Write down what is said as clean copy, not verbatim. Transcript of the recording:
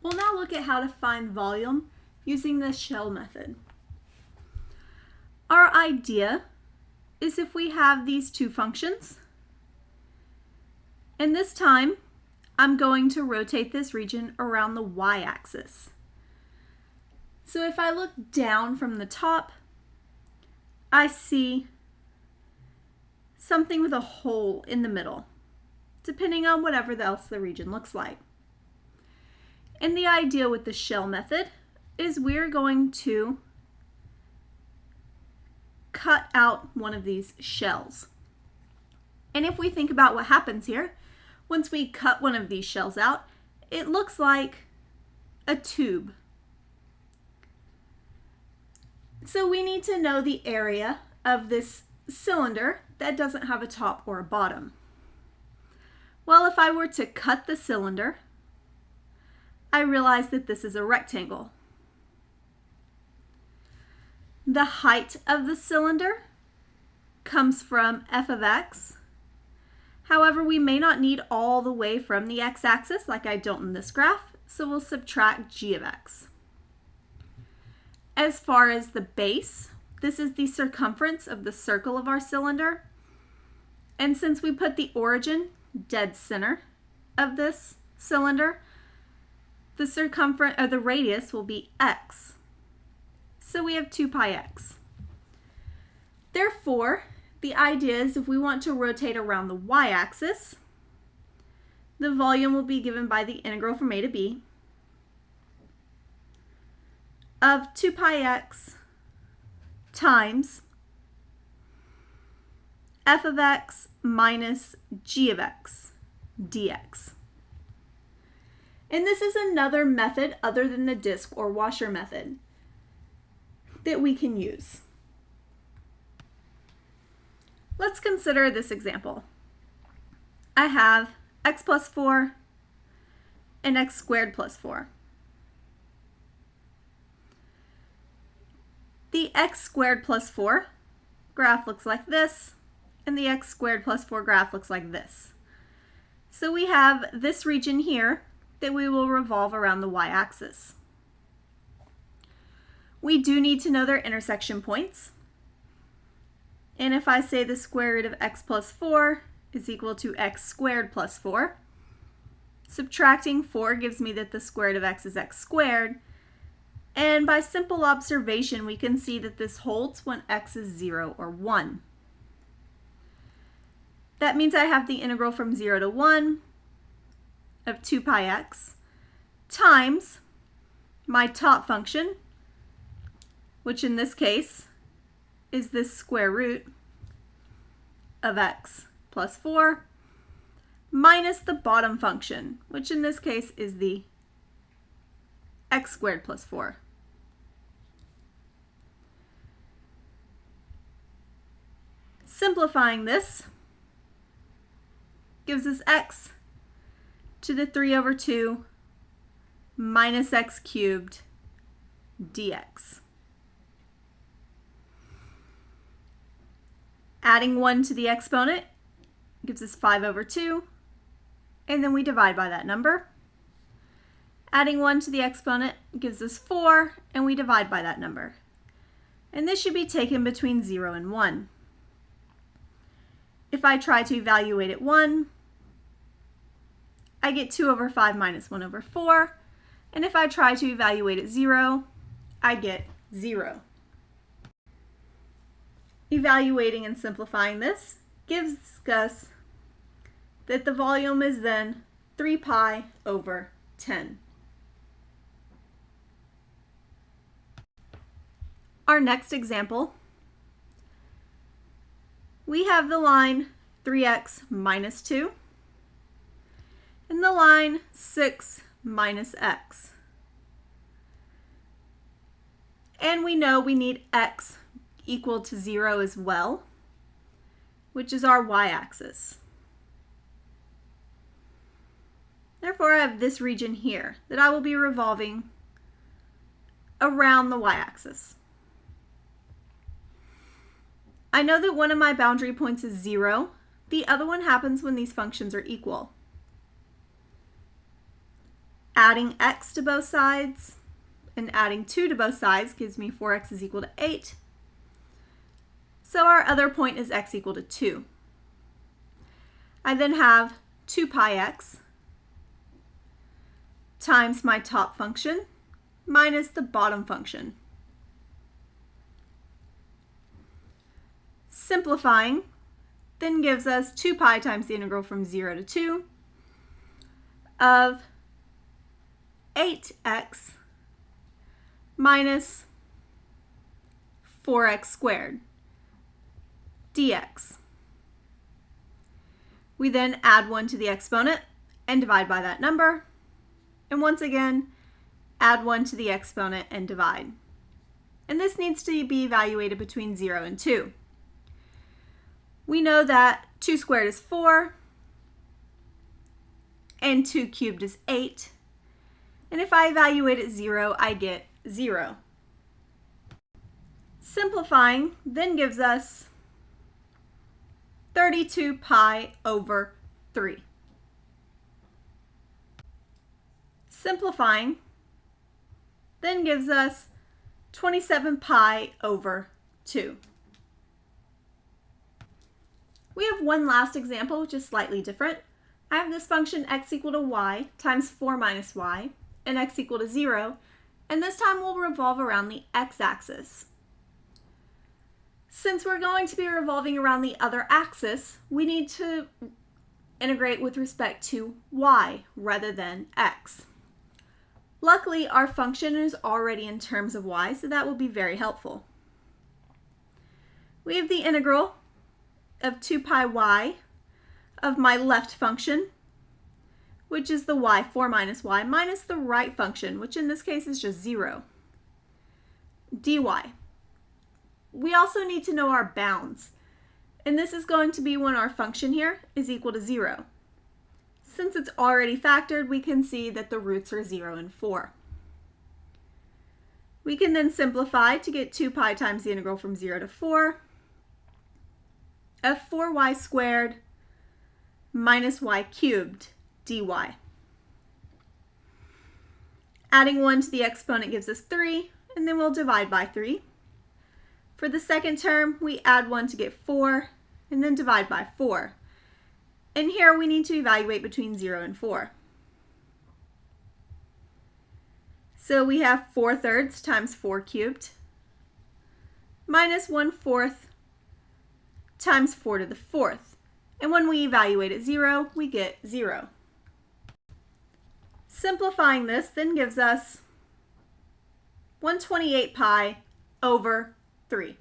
We'll now look at how to find volume using the shell method. Our idea is if we have these two functions, and this time I'm going to rotate this region around the y-axis. So if I look down from the top, I see something with a hole in the middle, depending on whatever else the region looks like. And the idea with the shell method is we're going to cut out one of these shells. And if we think about what happens here, once we cut one of these shells out, it looks like a tube. So we need to know the area of this cylinder that doesn't have a top or a bottom. Well, if I were to cut the cylinder, I realize that this is a rectangle. The height of the cylinder comes from f of x. However, we may not need all the way from the x-axis like I don't in this graph, so we'll subtract g of x. As far as the base, this is the circumference of the circle of our cylinder. And since we put the origin dead center of this cylinder, the circumference or the radius will be x. So we have 2 pi x. Therefore, the idea is if we want to rotate around the y-axis, the volume will be given by the integral from a to b of 2 pi x times f of x minus g of x dx. And this is another method other than the disc or washer method that we can use. Let's consider this example. I have x plus 4 and x squared plus 4. The x squared plus 4 graph looks like this, and the x squared plus 4 graph looks like this. So we have this region here that we will revolve around the y-axis. We do need to know their intersection points. And if I say the square root of x plus 4 is equal to x squared plus 4, subtracting 4 gives me that the square root of x is x squared. And by simple observation, we can see that this holds when x is 0 or 1. That means I have the integral from 0 to 1 of 2 pi x times my top function, which in this case is this square root of x plus 4, minus the bottom function, which in this case is the x squared plus 4. Simplifying this gives us x to the 3 over 2 minus x cubed dx. Adding 1 to the exponent gives us 5 over 2, and then we divide by that number. Adding 1 to the exponent gives us 4, and we divide by that number. And this should be taken between 0 and 1. If I try to evaluate at 1, I get 2 over 5 minus 1 over 4. And if I try to evaluate at 0, I get 0. Evaluating and simplifying this gives us that the volume is then 3 pi over 10. Our next example, we have the line 3x minus 2 and the line 6 minus x. And we know we need x equal to 0 as well, which is our y-axis. Therefore, I have this region here that I will be revolving around the y-axis. I know that one of my boundary points is 0. The other one happens when these functions are equal. Adding x to both sides and adding 2 to both sides gives me 4x is equal to 8. So our other point is x equal to 2. I then have 2 pi x times my top function minus the bottom function. Simplifying then gives us 2 pi times the integral from 0 to 2 of 8x minus 4x squared dx. We then add 1 to the exponent and divide by that number. And once again, add 1 to the exponent and divide. And this needs to be evaluated between 0 and 2. We know that 2 squared is 4, and 2 cubed is 8. And if I evaluate at 0, I get 0. Simplifying then gives us 32 pi over 3. Simplifying then gives us 27 pi over 2. We have one last example which is slightly different. I have this function x equal to y times 4 minus y and x equal to 0, and this time we'll revolve around the x-axis. Since we're going to be revolving around the other axis, we need to integrate with respect to y rather than x. Luckily, our function is already in terms of y, so that will be very helpful. We have the integral of 2 pi y of my left function, which is the y, 4 minus the right function, which in this case is just 0, dy. We also need to know our bounds, and this is going to be when our function here is equal to 0. Since it's already factored, we can see that the roots are 0 and 4. We can then simplify to get 2 pi times the integral from 0 to 4 of 4y squared minus y cubed dy. Adding 1 to the exponent gives us 3, and then we'll divide by 3. For the second term, we add 1 to get 4, and then divide by 4. And here we need to evaluate between 0 and 4. So we have 4/3 times 4 cubed minus 1/4 times 4 to the 4th. And when we evaluate at 0, we get 0. Simplifying this then gives us 128 pi over 3.